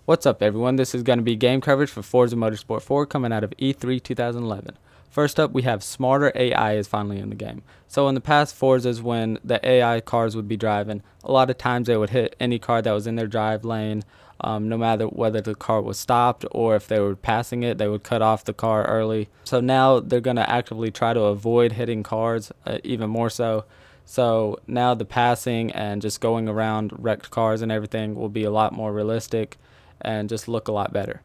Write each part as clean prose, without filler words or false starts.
What's up everyone, this is going to be game coverage for Forza Motorsport 4 coming out of E3 2011. First up we have smarter AI is finally in the game. So in the past Forzas, when the AI cars would be driving, a lot of times they would hit any car that was in their drive lane, no matter whether the car was stopped or if they were passing it, they would cut off the car early. So now they're going to actively try to avoid hitting cars, even more so. So now the passing and just going around wrecked cars and everything will be a lot more realistic and just look a lot better.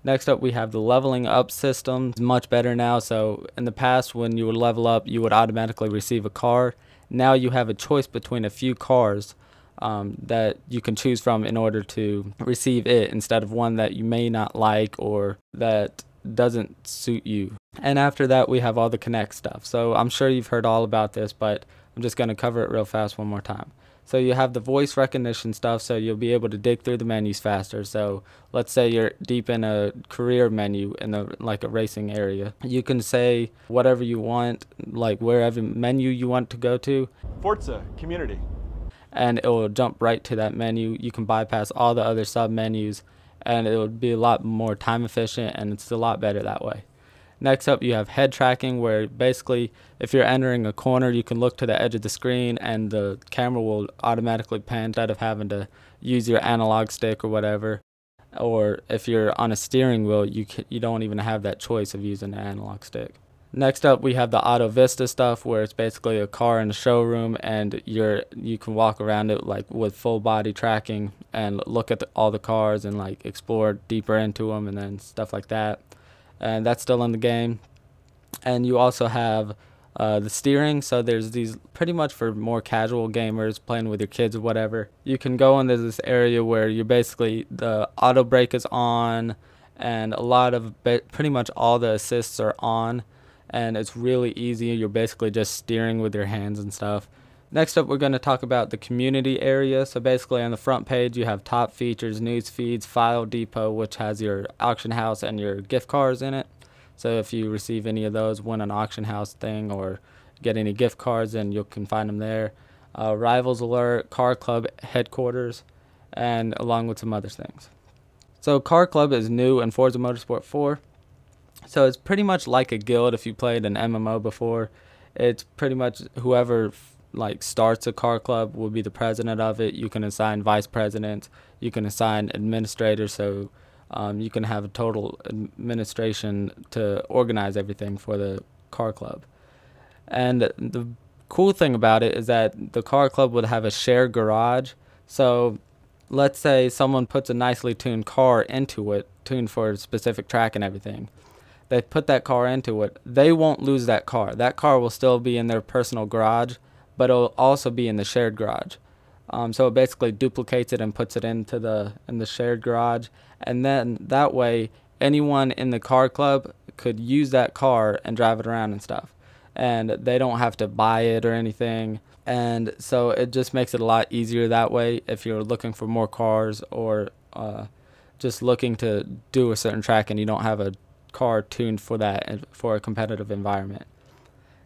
Next up we have the leveling up system. It's much better now. So in the past when you would level up you would automatically receive a car. Now you have a choice between a few cars that you can choose from in order to receive it, instead of one that you may not like or that doesn't suit you. And after that we have all the connect stuff. So I'm sure you've heard all about this, but I'm just going to cover it real fast one more time. So you have the voice recognition stuff, so you'll be able to dig through the menus faster. So let's say you're deep in a career menu in like a racing area. You can say whatever you want, like wherever menu you want to go to. Forza community. And it will jump right to that menu. You can bypass all the other sub menus and it will be a lot more time efficient, and it's a lot better that way. Next up you have head tracking, where basically if you're entering a corner you can look to the edge of the screen and the camera will automatically pan instead of having to use your analog stick or whatever. Or if you're on a steering wheel you don't even have that choice of using the analog stick. Next up we have the Auto Vista stuff, where it's basically a car in a showroom and you can walk around it like with full body tracking and look at all the cars and like explore deeper into them and then stuff like that. And that's still in the game. And you also have the steering. So there's these pretty much for more casual gamers playing with your kids or whatever. You can go into this area where you're basically the auto brake is on and a lot of pretty much all the assists are on, and it's really easy. You're basically just steering with your hands and stuff. Next up we're going to talk about the community area. So basically on the front page you have top features, news feeds, file depot, which has your auction house and your gift cards in it. So if you receive any of those, win an auction house thing or get any gift cards, then you can find them there. Rivals alert, car club headquarters, and along with some other things. So car club is new in Forza Motorsport 4. So it's pretty much like a guild if you played an MMO before. It's pretty much whoever like starts a car club will be the president of it. You can assign vice presidents, you can assign administrators, so you can have a total administration to organize everything for the car club. And the cool thing about it is that the car club would have a shared garage. So let's say someone puts a nicely tuned car into it, tuned for a specific track and everything. They put that car into it, they won't lose that car. That car will still be in their personal garage, but it'll also be in the shared garage. So it basically duplicates it and puts it in the shared garage, and then that way anyone in the car club could use that car and drive it around and stuff, and they don't have to buy it or anything. And so it just makes it a lot easier that way if you're looking for more cars or just looking to do a certain track and you don't have a car tuned for that and for a competitive environment.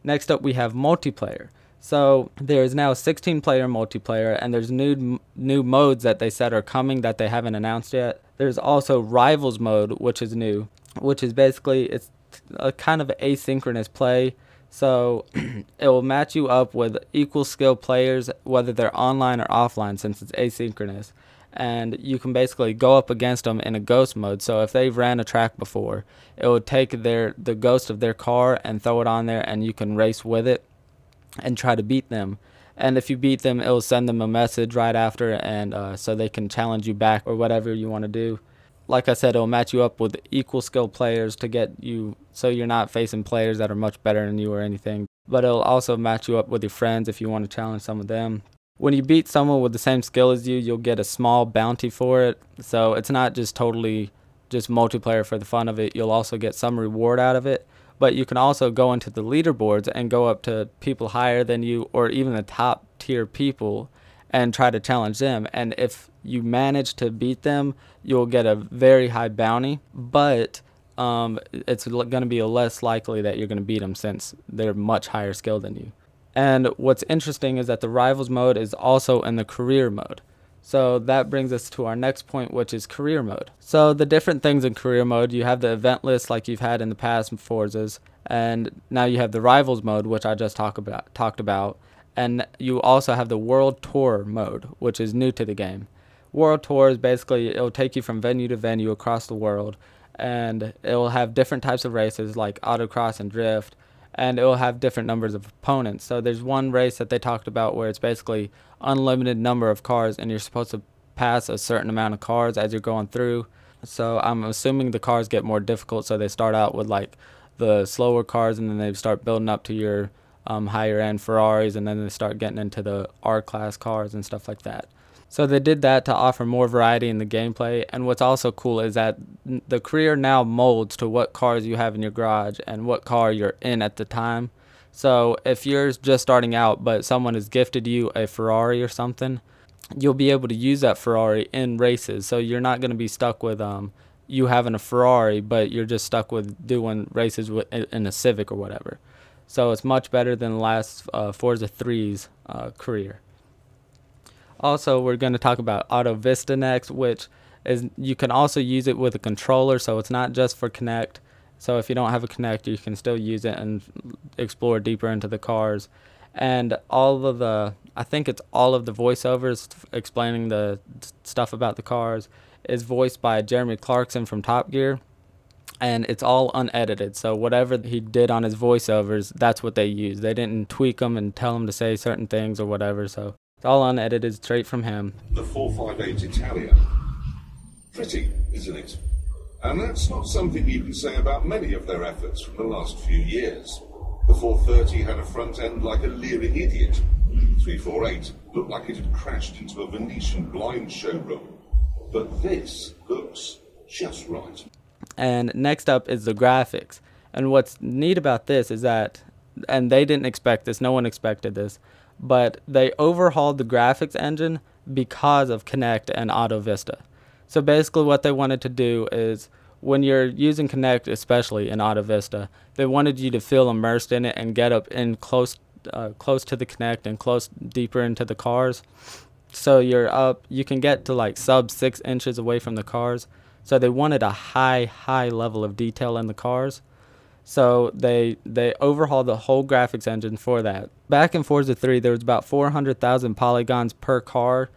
Next up we have multiplayer. So there is now a 16-player multiplayer, and there's new modes that they said are coming that they haven't announced yet. There's also Rivals mode, which is new, which is basically it's a kind of asynchronous play. So it will match you up with equal skill players, whether they're online or offline, since it's asynchronous. And you can basically go up against them in a ghost mode. So if they've ran a track before, it would take the ghost of their car and throw it on there, and you can race with it and try to beat them. And if you beat them, it will send them a message right after, and so they can challenge you back or whatever you want to do. Like I said, it will match you up with equal skill players to get you, so you're not facing players that are much better than you or anything. But it'll also match you up with your friends if you want to challenge some of them. When you beat someone with the same skill as you, you'll get a small bounty for it. So it's not just totally just multiplayer for the fun of it. You'll also get some reward out of it. But you can also go into the leaderboards and go up to people higher than you or even the top tier people and try to challenge them. And if you manage to beat them, you'll get a very high bounty. But it's going to be less likely that you're going to beat them since they're much higher skilled than you. And what's interesting is that the Rivals mode is also in the career mode. So that brings us to our next point, which is career mode. So the different things in career mode, you have the event list like you've had in the past Forzas, and now you have the rivals mode, which I just talked about, and you also have the world tour mode, which is new to the game. World tour is basically, it'll take you from venue to venue across the world, and it will have different types of races like autocross and drift, and it will have different numbers of opponents. So there's one race that they talked about where it's basically unlimited number of cars, and you're supposed to pass a certain amount of cars as you're going through. So I'm assuming the cars get more difficult, so they start out with like the slower cars, and then they start building up to your higher end Ferraris, and then they start getting into the R-class cars and stuff like that. So they did that to offer more variety in the gameplay, and what's also cool is that the career now molds to what cars you have in your garage and what car you're in at the time. So if you're just starting out but someone has gifted you a Ferrari or something, you'll be able to use that Ferrari in races. So you're not going to be stuck with you having a Ferrari, but you're just stuck with doing races in a Civic or whatever. So it's much better than the last Forza 3's career. Also, we're going to talk about Auto Vista next, which is you can also use it with a controller, so it's not just for Kinect. So if you don't have a Kinect, you can still use it and explore deeper into the cars. And I think it's all of the voiceovers explaining the stuff about the cars is voiced by Jeremy Clarkson from Top Gear. And it's all unedited, so whatever he did on his voiceovers, that's what they used. They didn't tweak them and tell him to say certain things or whatever, so it's all unedited, straight from him. The 458 Italia. Pretty, isn't it? And that's not something you can say about many of their efforts from the last few years. The 430 had a front end like a leering idiot. 348 looked like it had crashed into a Venetian blind showroom. But this looks just right. And next up is the graphics. And what's neat about this is that, and they didn't expect this, no one expected this, but they overhauled the graphics engine because of Kinect and Auto Vista. So basically what they wanted to do is, when you're using Kinect, especially in Auto Vista, they wanted you to feel immersed in it and get up in close to the Kinect and close deeper into the cars. So you can get to like sub 6 inches away from the cars. So they wanted a high level of detail in the cars. So they overhauled the whole graphics engine for that. Back in Forza 3, there was about 400,000 polygons per car,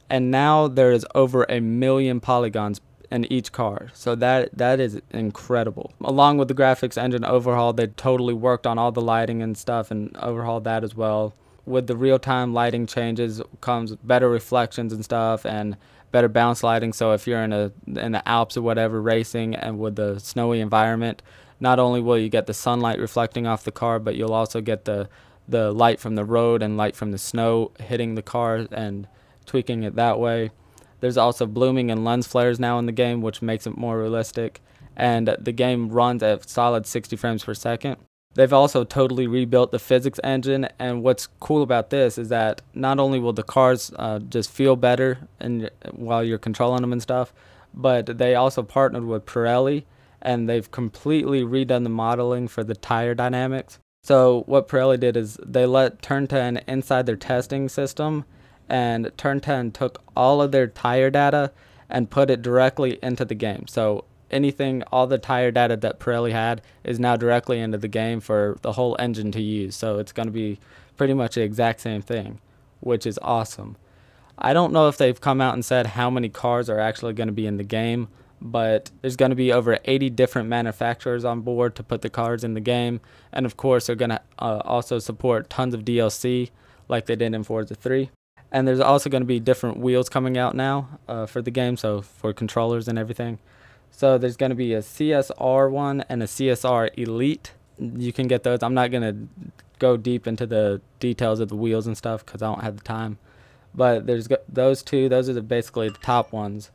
and now there is over 1 million polygons in each car. So that is incredible. Along with the graphics engine overhaul, they totally worked on all the lighting and stuff and overhauled that as well. With the real-time lighting changes comes better reflections and stuff, and better bounce lighting. So if you're in the Alps or whatever racing and with the snowy environment, not only will you get the sunlight reflecting off the car, but you'll also get the light from the road and light from the snow hitting the car and tweaking it that way. There's also blooming and lens flares now in the game, which makes it more realistic, and the game runs at solid 60 frames per second. They've also totally rebuilt the physics engine, and what's cool about this is that not only will the cars just feel better while you're controlling them and stuff, but they also partnered with Pirelli, and they've completely redone the modeling for the tire dynamics. So what Pirelli did is they let Turn 10 inside their testing system, and Turn 10 took all of their tire data and put it directly into the game. So all the tire data that Pirelli had is now directly into the game for the whole engine to use. So it's going to be pretty much the exact same thing, which is awesome. I don't know if they've come out and said how many cars are actually going to be in the game, but there's going to be over 80 different manufacturers on board to put the cars in the game. And of course, they're going to also support tons of DLC like they did in Forza 3. And there's also going to be different wheels coming out now for the game, so for controllers and everything. So there's going to be a CSR one and a CSR Elite. You can get those. I'm not going to go deep into the details of the wheels and stuff because I don't have the time. But there's those two. Those are basically the top ones.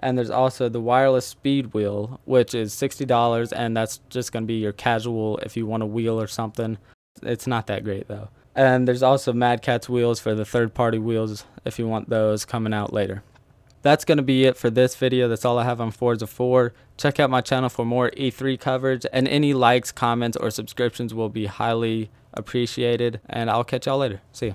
And there's also the wireless speed wheel, which is $60, and that's just going to be your casual if you want a wheel or something. It's not that great, though. And there's also Mad Catz wheels for the third-party wheels if you want those coming out later. That's going to be it for this video. That's all I have on Forza 4. Check out my channel for more E3 coverage, and any likes, comments, or subscriptions will be highly appreciated. And I'll catch y'all later. See ya.